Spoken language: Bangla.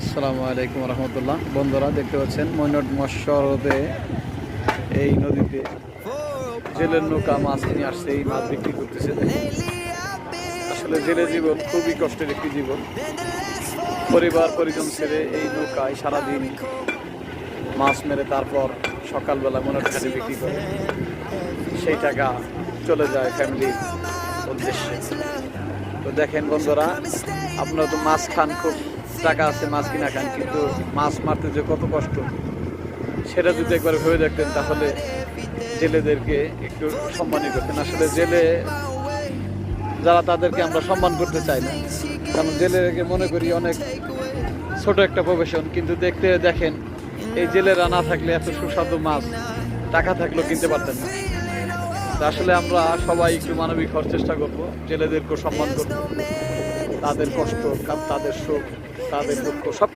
আসসালামু আলাইকুম রহমতুল্লাহ। বন্ধুরা দেখতে পাচ্ছেন মৈনট মৎস্যরোধে এই নদীতে জেলের নৌকা মাছ নিয়ে আসছে, এই মাছ বিক্রি করতেছে। আসলে জেলে জীবন খুবই কষ্টের একটি জীবন। পরিবার পরিজন ছেড়ে এই নৌকায় সারাদিন মাছ মেরে তারপর সকালবেলা মৈনট ঘাটে বিক্রি করে সেই টাকা চলে যায় ফ্যামিলির উদ্দেশ্যে। তো দেখেন বন্ধুরা, আপনারা তো মাছ খান, খুব টাকা আছে, মাছ কিনা খান, কিন্তু মাছ মারতে যে কত কষ্ট সেটা যদি একবার ভেবে দেখতেন তাহলে জেলেদেরকে একটু সম্মানই করতেন। আসলে জেলে যারা, তাদেরকে আমরা সম্মান করতে চাই না, কারণ জেলেকে মনে করি অনেক ছোট একটা প্রফেশন। কিন্তু দেখেন এই জেলেরা না থাকলে এত সুস্বাদু মাছ টাকা থাকলেও কিনতে পারতেন না। আসলে আমরা সবাই একটু মানবিক হওয়ার চেষ্টা করব, জেলেদেরকেও সম্মান করব, তাদের কষ্ট, তাদের সুখ, তাদের দুঃখ সব